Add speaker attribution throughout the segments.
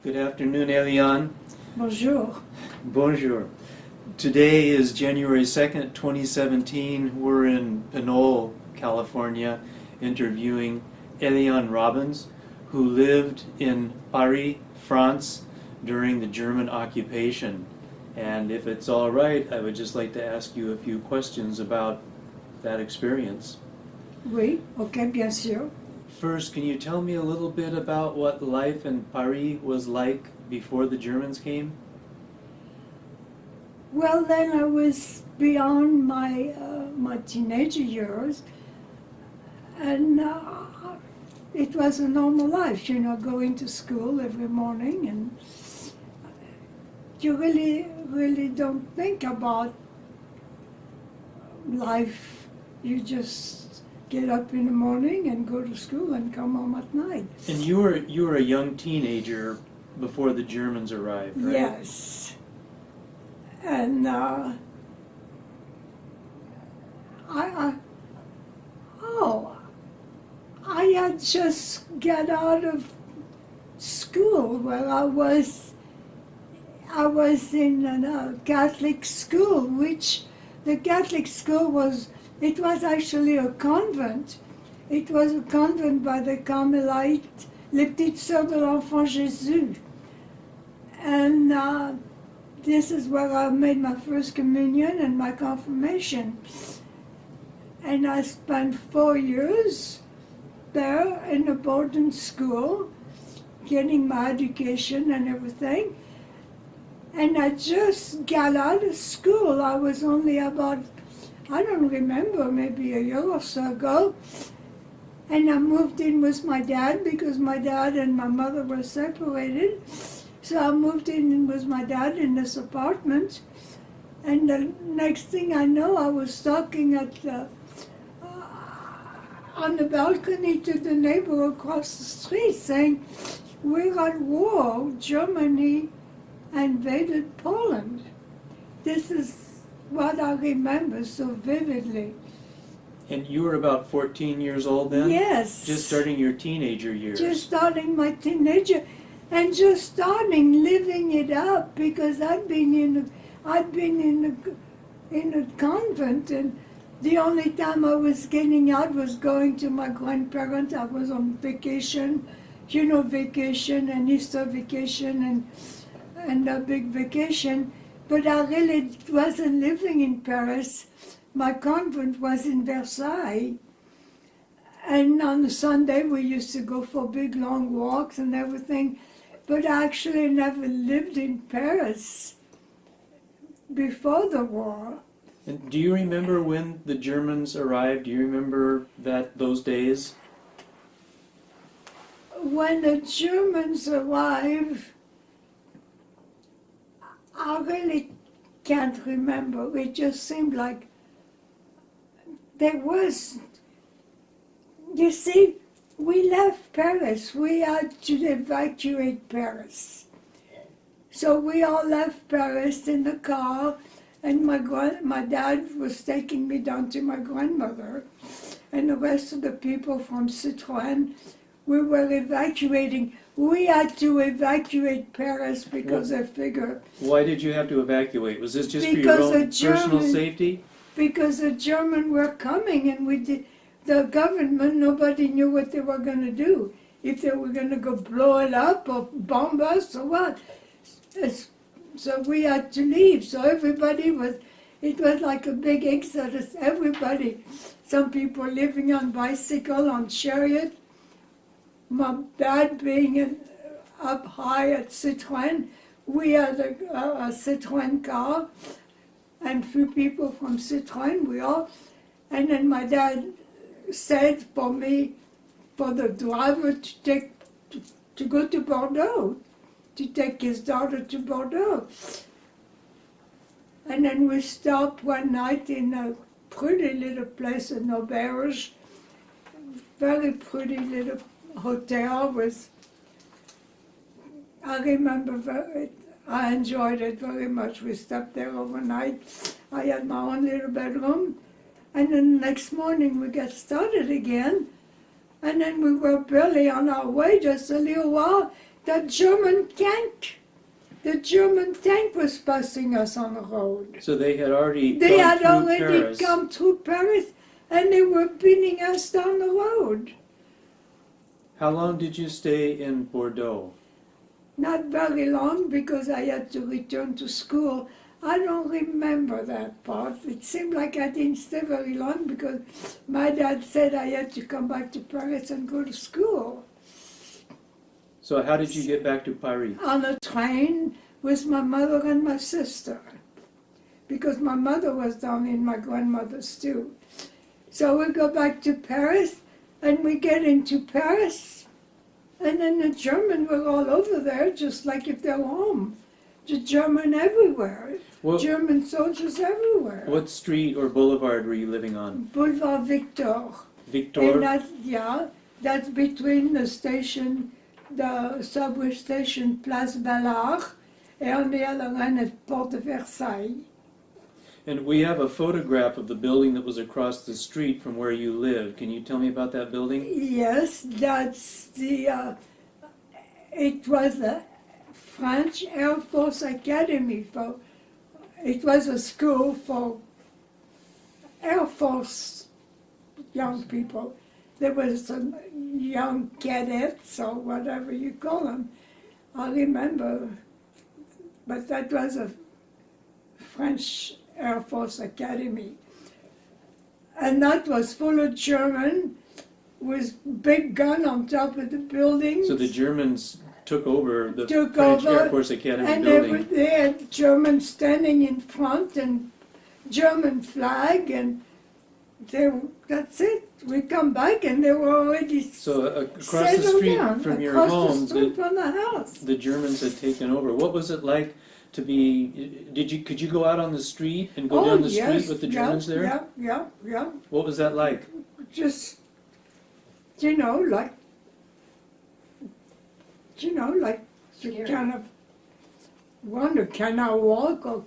Speaker 1: Good afternoon, Eliane.
Speaker 2: Bonjour.
Speaker 1: Bonjour. Today is January 2nd, 2017. We're in Pinole, California, interviewing Eliane Robbins, who lived in Paris, France, during the German occupation. And if it's all right, I would just like to ask you a few questions about that experience.
Speaker 2: Oui, ok, bien sûr.
Speaker 1: First, can you tell me a little bit about what life in Paris was like before the Germans came?
Speaker 2: Well, then I was beyond my teenager years, and it was a normal life, going to school every morning, and you really don't think about life. You just get up in the morning and go to school and come home at night.
Speaker 1: And you were a young teenager before the Germans arrived, right?
Speaker 2: Yes. And I had just got out of school where I was in a Catholic school, which the Catholic school was actually a convent. It was a convent by the Carmelites, Les Petites Sœurs de l'Enfant Jésus. And this is where I made my first communion and my confirmation. And I spent 4 years there in a boarding school, getting my education and everything. And I just got out of school. I was only about, I don't remember, maybe a year or so ago. And I moved in with my dad because my dad and my mother were separated. So I moved in with my dad in this apartment. And the next thing I know, I was talking on the balcony to the neighbor across the street saying, "We're at war. Germany invaded Poland." This is what I remember so vividly.
Speaker 1: And you were about 14 years old then?
Speaker 2: Yes.
Speaker 1: Just starting your teenager years.
Speaker 2: Just starting my teenager, and just starting living it up because I'd been in a convent, and the only time I was getting out was going to my grandparents. I was on vacation, vacation and Easter vacation and a big vacation, but I really wasn't living in Paris. My convent was in Versailles, and on a Sunday we used to go for big long walks and everything, but I actually never lived in Paris before the war.
Speaker 1: And do you remember when the Germans arrived? Do you remember those days?
Speaker 2: When the Germans arrived, I really can't remember. It just seemed like there was, you see, we left Paris. We had to evacuate Paris. So we all left Paris in the car, and my dad was taking me down to my grandmother, and the rest of the people from Citroën. We were evacuating. We had to evacuate Paris because I figured.
Speaker 1: Why did you have to evacuate? Was this just
Speaker 2: Because
Speaker 1: for your own
Speaker 2: the German-
Speaker 1: personal safety?
Speaker 2: Because the Germans were coming, and the government, nobody knew what they were going to do. If they were going to go blow it up or bomb us or what. So we had to leave. So it was like a big exodus. Everybody, some people living on bicycle, on chariot. My dad being up high at Citroën. We had a Citroën car, and few people from Citroën, and then my dad said for the driver to go to Bordeaux, to take his daughter to Bordeaux. And then we stopped one night in a pretty little place in Auberge, very pretty little hotel I remember I enjoyed it very much. We stopped there overnight. I had my own little bedroom. And then the next morning we got started again. And then we were barely on our way, just a little while, The German tank. The German tank was passing us on the road.
Speaker 1: So they had already
Speaker 2: They
Speaker 1: gone
Speaker 2: had
Speaker 1: through
Speaker 2: already
Speaker 1: Paris.
Speaker 2: come through Paris and they were beating us down the road.
Speaker 1: How long did you stay in Bordeaux?
Speaker 2: Not very long because I had to return to school. I don't remember that part. It seemed like I didn't stay very long because my dad said I had to come back to Paris and go to school.
Speaker 1: So how did you get back to Paris?
Speaker 2: On a train with my mother and my sister. Because my mother was down in my grandmother's too. So we go back to Paris and we get into Paris. And then the Germans were all over there, just like if they're home. The German everywhere.
Speaker 1: What,
Speaker 2: German soldiers everywhere.
Speaker 1: what street or boulevard were you living on?
Speaker 2: Boulevard Victor.
Speaker 1: Victor?
Speaker 2: And that, yeah, that's between the station, the subway station Place Ballard, and on the other end at Porte de Versailles.
Speaker 1: And we have a photograph of the building that was across the street from where you lived. Can you tell me about that building?
Speaker 2: Yes, that's the, it was the French Air Force Academy. It was a school for Air Force young people. There was some young cadets or whatever you call them. I remember, but that was a French Air Force Academy. And that was full of German with big gun on top of the buildings.
Speaker 1: So the Germans took over the
Speaker 2: Took
Speaker 1: French
Speaker 2: over,
Speaker 1: Air Force Academy
Speaker 2: and
Speaker 1: building.
Speaker 2: they had Germans standing in front and German flag, and that's it. We come back and they were already
Speaker 1: So across the
Speaker 2: settled
Speaker 1: street
Speaker 2: down,
Speaker 1: from your
Speaker 2: across
Speaker 1: home,
Speaker 2: the street from the house.
Speaker 1: the Germans had taken over. What was it like to be? Could you go out on the street and go down the street with the Germans there?
Speaker 2: Yeah.
Speaker 1: What was that like?
Speaker 2: Just, like you
Speaker 3: Scary.
Speaker 2: kind of wonder, can I walk or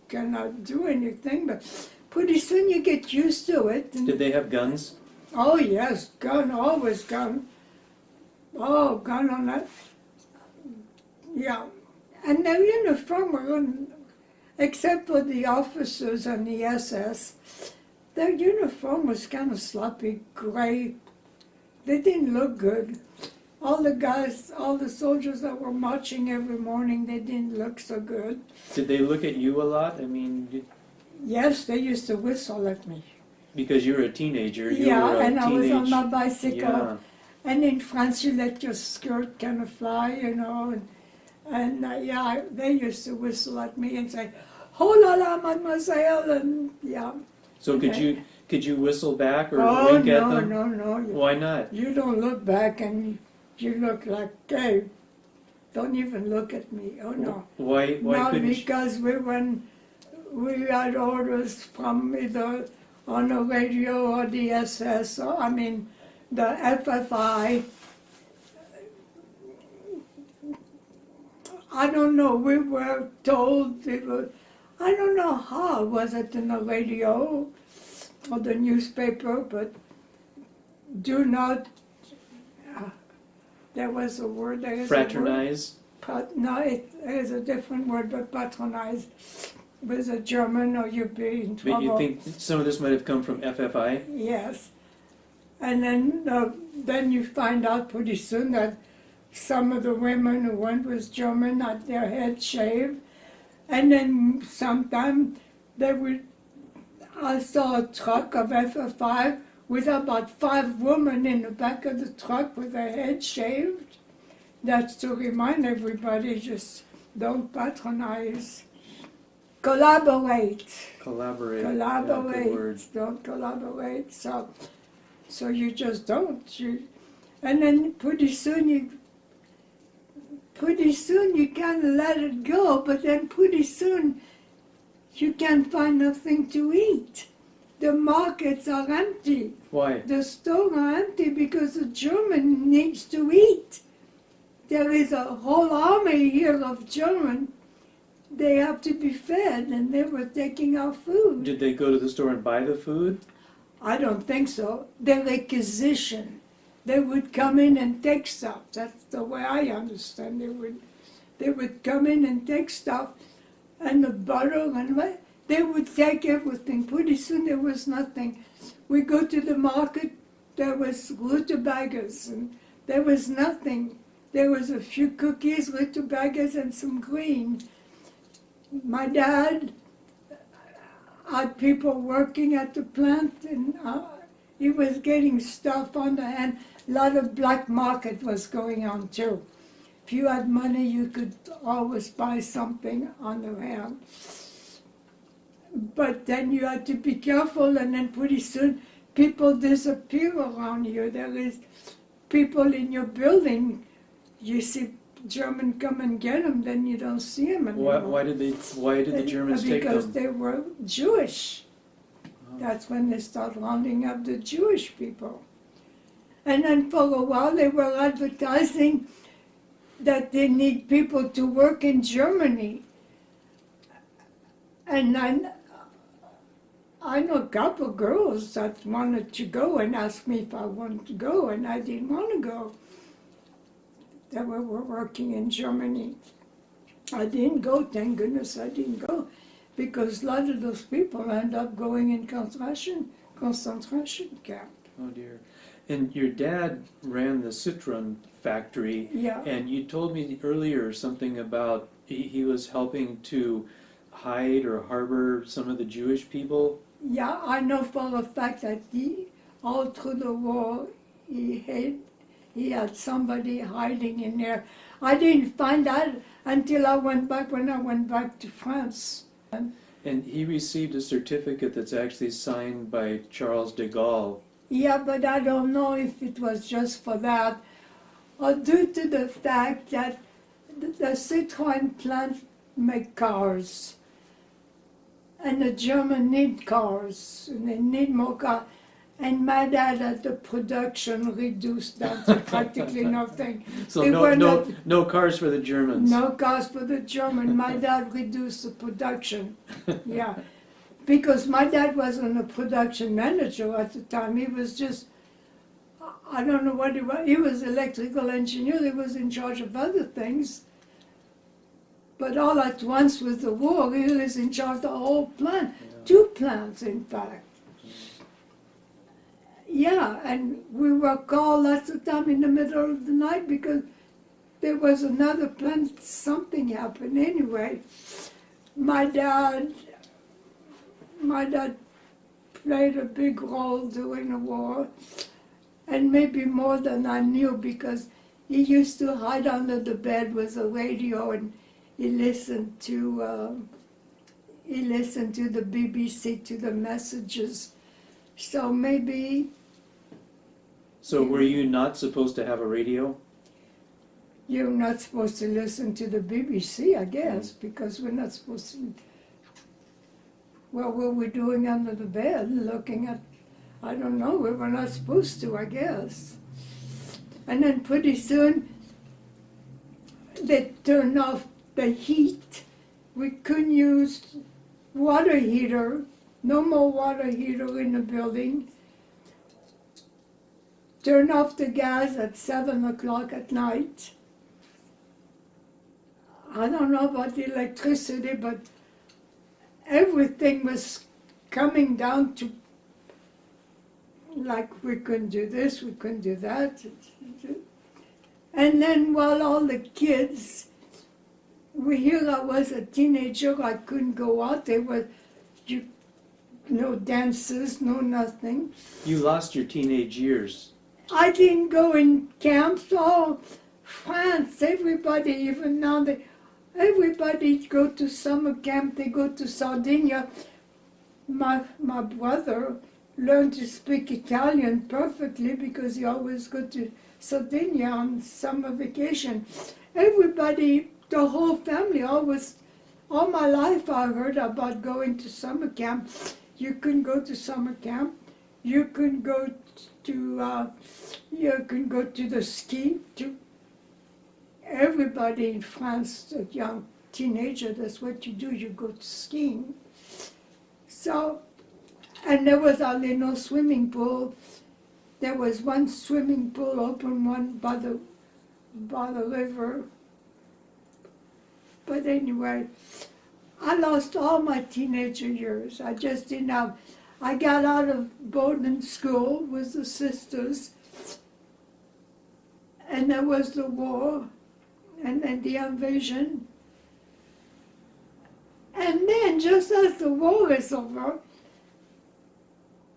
Speaker 2: can I do anything? But pretty soon you get used to it. And,
Speaker 1: Did they have guns?
Speaker 2: oh yes, gun, always gun. Oh, gun on that. Yeah. And their uniform were, except for the officers and the SS, their uniform was kind of sloppy, gray. They didn't look good. All the guys, all the soldiers that were marching every morning, they didn't look so good.
Speaker 1: Did they look at you a lot? I mean,
Speaker 2: Yes, they used to whistle at me.
Speaker 1: because you were a teenager. You
Speaker 2: Yeah,
Speaker 1: were a
Speaker 2: and I was on
Speaker 1: teenage-
Speaker 2: my bicycle.
Speaker 1: Yeah.
Speaker 2: And in France, you let your skirt kind of fly, and they used to whistle at me and say, "Oh la la, mademoiselle," and yeah.
Speaker 1: So
Speaker 2: Okay.
Speaker 1: could you whistle back or
Speaker 2: Oh
Speaker 1: wink at
Speaker 2: no,
Speaker 1: them?
Speaker 2: no.
Speaker 1: Why not?
Speaker 2: You don't look back, and you look like, hey, don't even look at me. Oh no.
Speaker 1: Why
Speaker 2: No,
Speaker 1: couldn't you?
Speaker 2: because we had orders from either on the radio or the SS, or the FFI. I don't know, we were told, I don't know how, was it in the radio or the newspaper, but do not, there was a word, there is a word.
Speaker 1: Fraternize?
Speaker 2: No, it is a different word, but patronize with a German or you'd be in
Speaker 1: But you
Speaker 2: trouble.
Speaker 1: think some of this might have come from FFI?
Speaker 2: Yes. And then you find out pretty soon that some of the women who went with German had their head shaved. And then sometime I saw a truck of FFI with about 5 women in the back of the truck with their head shaved. That's to remind everybody, just don't patronize. Collaborate.
Speaker 1: Collaborate. Yeah, good word.
Speaker 2: Collaborate. Don't collaborate. So you just don't. And then pretty soon you kind of let it go, but then pretty soon you can't find nothing to eat. The markets are empty.
Speaker 1: Why?
Speaker 2: The stores are empty because the German needs to eat. There is a whole army here of German. They have to be fed, and they were taking our food.
Speaker 1: Did they go to the store and buy the food?
Speaker 2: I don't think so. They requisition. they would come in and take stuff. That's the way I understand. They would come in and take stuff, and the butter and what. They would take everything. Pretty soon there was nothing. We go to the market, there was rutabagas, and there was nothing. There was a few cookies, rutabagas, and some green. My dad had people working at the plant, and he was getting stuff on the hand. A lot of black market was going on too. If you had money, you could always buy something on the hand. But then you had to be careful, and then pretty soon people disappear around you. There is people in your building, you see German come and get them, then you don't see them anymore.
Speaker 1: Why did the Germans take them?
Speaker 2: Because they were Jewish.
Speaker 1: Oh.
Speaker 2: That's when they start rounding up the Jewish people. And then for a while they were advertising that they need people to work in Germany. And then I know a couple of girls that wanted to go and asked me if I wanted to go, and I didn't want to go. They were working in Germany. I didn't go, thank goodness I didn't go, because a lot of those people end up going in concentration camp.
Speaker 1: Oh dear. And your dad ran the Citron factory,
Speaker 2: Yeah.
Speaker 1: and you told me earlier something about he was helping to hide or harbor some of the Jewish people.
Speaker 2: Yeah, I know for a fact that all through the war, he had somebody hiding in there. I didn't find out until when I went back to France.
Speaker 1: And he received a certificate that's actually signed by Charles de Gaulle.
Speaker 2: Yeah, but I don't know if it was just for that, or due to the fact that the Citroën plant make cars. And the Germans need cars, and they need more cars. And my dad had the production reduced down to practically nothing.
Speaker 1: So
Speaker 2: They were
Speaker 1: no cars for the Germans.
Speaker 2: No cars for the German. My dad reduced the production. Yeah. Because my dad wasn't a production manager at the time. He was just, I don't know what he was. He was electrical engineer. He was in charge of other things. But all at once with the war, he was in charge of the whole plant.
Speaker 1: Yeah.
Speaker 2: 2 plants, in fact. Yeah, and we were called lots of time in the middle of the night because there was another plant, something happened. Anyway, my dad played a big role during the war, and maybe more than I knew, because he used to hide under the bed with a radio, and he listened to the BBC, to the messages. So maybe.
Speaker 1: So were you not supposed to have a radio?
Speaker 2: You're not supposed to listen to the BBC, I guess, because we're not supposed to. Well, what were we doing under the bed? Looking at, I don't know, we were not supposed to, I guess. And then pretty soon, they turned off the heat. We couldn't use water heater, no more water heater in the building. Turn off the gas at 7 o'clock at night. I don't know about the electricity, but everything was coming down to, like, we couldn't do this, we couldn't do that. And then while all the kids, here I was a teenager, I couldn't go out, there were no dances, no nothing.
Speaker 1: You lost your teenage years.
Speaker 2: I didn't go in camps. All France, everybody, even now, everybody go to summer camp. They go to Sardinia. My brother learned to speak Italian perfectly because he always go to Sardinia on summer vacation. Everybody, the whole family, always, all my life I heard about going to summer camp. You couldn't go to summer camp. You couldn't go to the ski. Everybody in France, a young teenager, that's what you do, you go to skiing. So, and there was hardly no swimming pool. there was one swimming pool open, one by the river. But anyway, I lost all my teenager years. I just didn't have. I got out of boarding school with the sisters, and there was the war, and then the invasion. And then, just as the war is over,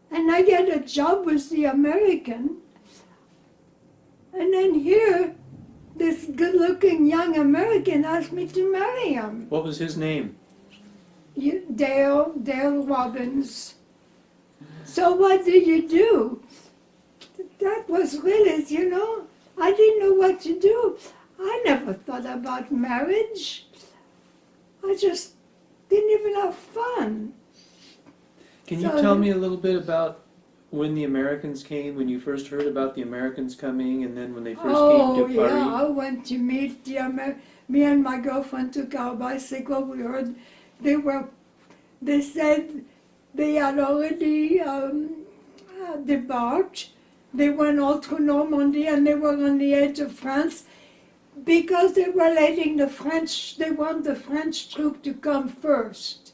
Speaker 2: and I get a job with the American, and then here, this good-looking young American asked me to marry him.
Speaker 1: What was his name?
Speaker 2: Dale Robbins. So what do you do? That was really, I didn't know what to do. I never thought about marriage. I just didn't even have fun.
Speaker 1: Can you tell me a little bit about when the Americans came, when you first heard about the Americans coming, and then when they first came to Paris?
Speaker 2: Yeah, I went to meet me and my girlfriend took our bicycle. We heard they said they had already debarked. They went all through Normandy and they were on the edge of France because they were letting they want the French troop to come first.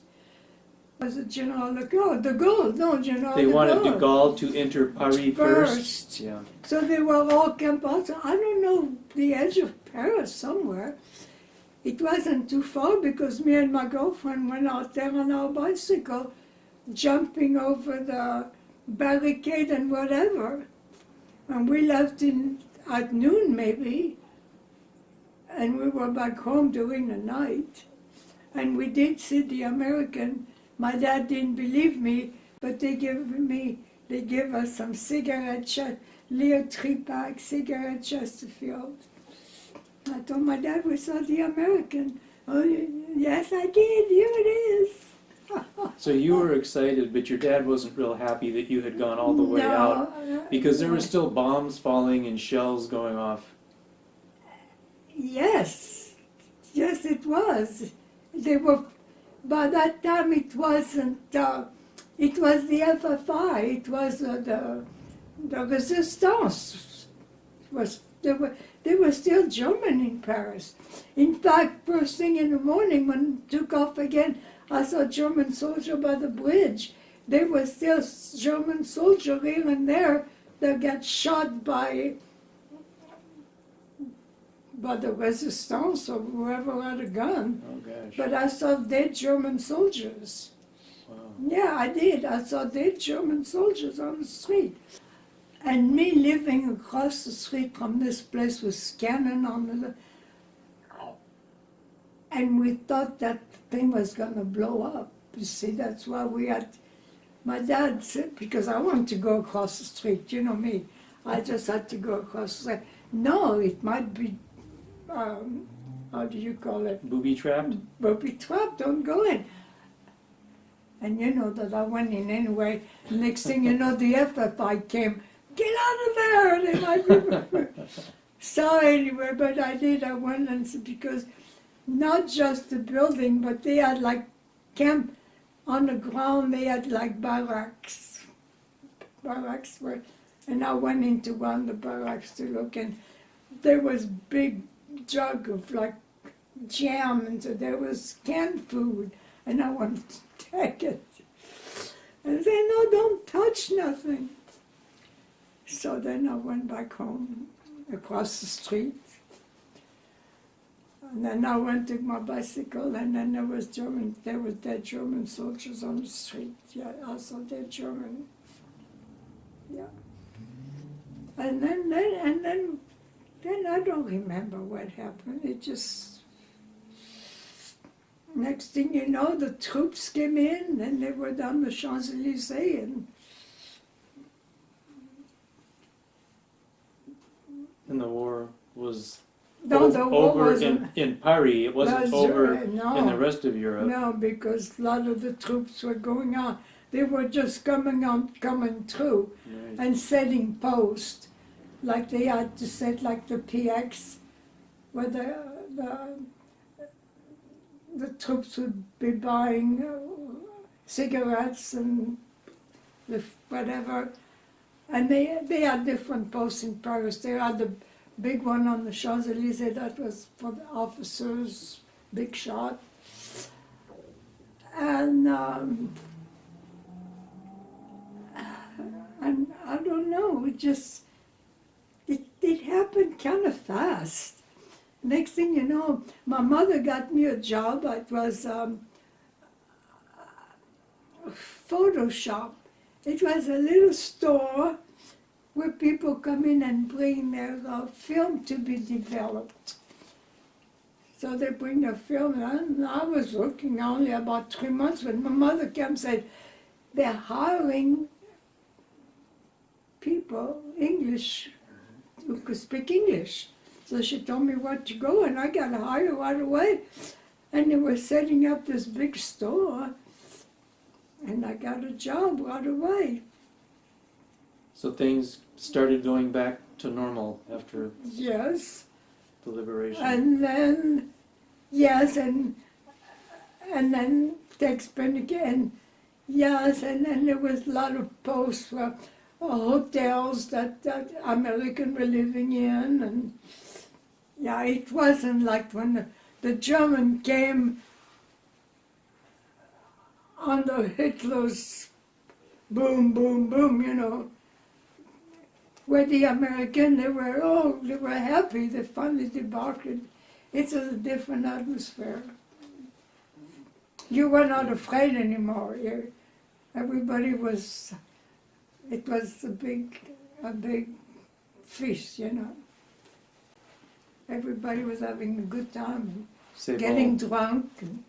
Speaker 2: Was it General de Gaulle? No, General
Speaker 1: They
Speaker 2: de
Speaker 1: wanted
Speaker 2: Gaulle.
Speaker 1: de Gaulle to enter Paris first. Yeah.
Speaker 2: So they were all camped out. I don't know, the edge of Paris somewhere. It wasn't too far because me and my girlfriend went out there on our bicycle, jumping over the barricade and whatever. And we left at noon maybe, and we were back home during the night. And we did see the American. My dad didn't believe me, but they gave us some cigarette, Leo 3-pack cigarette Chesterfield. I told my dad we saw the American. Oh, yes, I did. Here it is.
Speaker 1: So you were excited, but your dad wasn't real happy that you had gone all the way out because there were still bombs falling and shells going off.
Speaker 2: Yes, it was. They were. By that time, it wasn't. It was the FFI. It was the Resistance. They were still German in Paris. In fact, first thing in the morning when it took off again, I saw a German soldier by the bridge. There were still German soldiers here and there that got shot by the Resistance or whoever had a gun.
Speaker 1: Oh gosh.
Speaker 2: But I saw dead German soldiers.
Speaker 1: Wow.
Speaker 2: Yeah, I did. I saw dead German soldiers on the street. And me living across the street from this place with cannon on the... And we thought that thing was going to blow up. You see, that's why we had... My dad said, because I wanted to go across the street, you know me. I just had to go across the street. No, it might be... how do you call it?
Speaker 1: Booby trapped?
Speaker 2: Booby trapped, don't go in. And you know that I went in anyway. Next thing you know, the FFI came. Get out of there! They might be... So anyway, but I did. I went and because not just the building, but they had like camp on the ground. They had like barracks were, and I went into one of the barracks to look, and there was big jug of like jam, and so there was canned food, and I wanted to take it. And they said, no, don't touch nothing. So then I went back home across the street. And then I went to my bicycle, and then there were dead German soldiers on the street. Yeah, I saw dead German. Yeah. And then I don't remember what happened. It just, next thing you know, the troops came in, and they were down the Champs-Élysées,
Speaker 1: And the war was
Speaker 2: no, the war
Speaker 1: over
Speaker 2: wasn't.
Speaker 1: in Paris. It wasn't
Speaker 2: That's
Speaker 1: over
Speaker 2: right, no.
Speaker 1: in the rest of Europe.
Speaker 2: No, because a lot of the troops were going on. They were just coming through
Speaker 1: Right.
Speaker 2: and setting posts, like they had to set like the PX, where the troops would be buying cigarettes and whatever, And they had different posts in Paris. They had the big one on the Champs-Élysées, that was for the officers, big shot. And I don't know, it happened kind of fast. Next thing you know, my mother got me a job. It was Photoshop. It was a little store where people come in and bring their film to be developed. So they bring their film, and I was working only about 3 months when my mother came and said, they're hiring people, English, who could speak English. So she told me where to go, and I got hired right away. And they were setting up this big store, and I got a job right away.
Speaker 1: So things started going back to normal after
Speaker 2: Yes.
Speaker 1: the liberation.
Speaker 2: And then, yes, and then takes again. Yes, and then there was a lot of posts for hotels that Americans were living in, and yeah, it wasn't like when the German came under Hitler's boom, boom, boom, you know. Where the Americans, they were happy, they finally debarked. It was a different atmosphere. You were not afraid anymore. Everybody was, it was a big feast, you know. Everybody was having a good time,
Speaker 1: C'est
Speaker 2: getting
Speaker 1: bon.
Speaker 2: drunk, and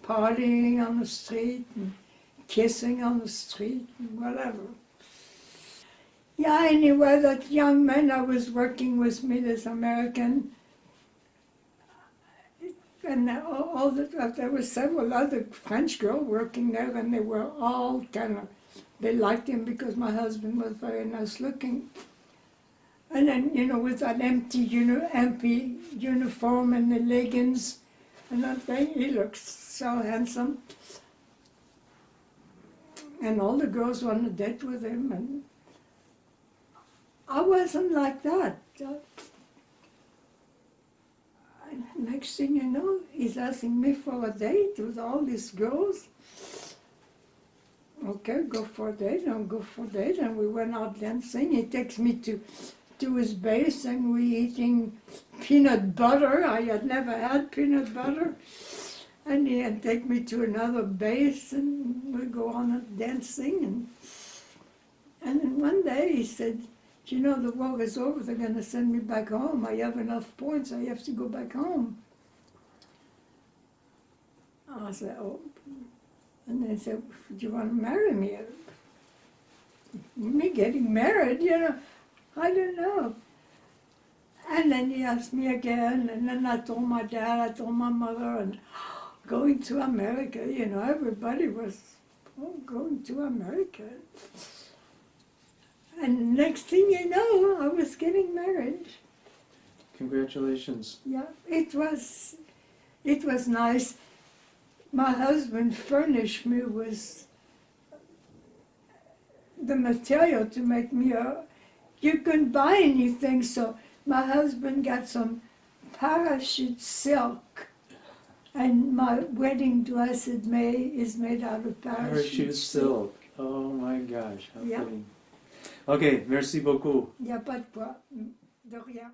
Speaker 2: partying on the street, and kissing on the street, and whatever. Yeah, anyway, that young man that was working with me, this American, and there were several other French girls working there, and they were all they liked him because my husband was very nice looking. And then, you know, with that empty uniform and the leggings and that thing, he looked so handsome. And all the girls wanted to date with him, and I wasn't like that. Next thing you know, he's asking me for a date with all these girls. Okay, go for a date, and go for a date, and we went out dancing. He takes me to his base, and we eating peanut butter. I had never had peanut butter. And he'd take me to another base, and we go on dancing. And then one day he said, you know, the war is over, they're going to send me back home. I have enough points, I have to go back home. I said, oh. And they said, do you want to marry me? Me getting married, you know, I don't know. And then he asked me again, and then I told my dad, I told my mother, and going to America, you know, everybody was going to America. And next thing you know, I was getting married.
Speaker 1: Congratulations.
Speaker 2: Yeah, it was nice. My husband furnished me with the material to make me you couldn't buy anything, so my husband got some parachute silk, and my wedding dress is made out of parachute
Speaker 1: silk. Oh my gosh, how
Speaker 2: Yeah.
Speaker 1: fitting. Okay, merci beaucoup.
Speaker 2: Il n'y a pas de quoi. De rien.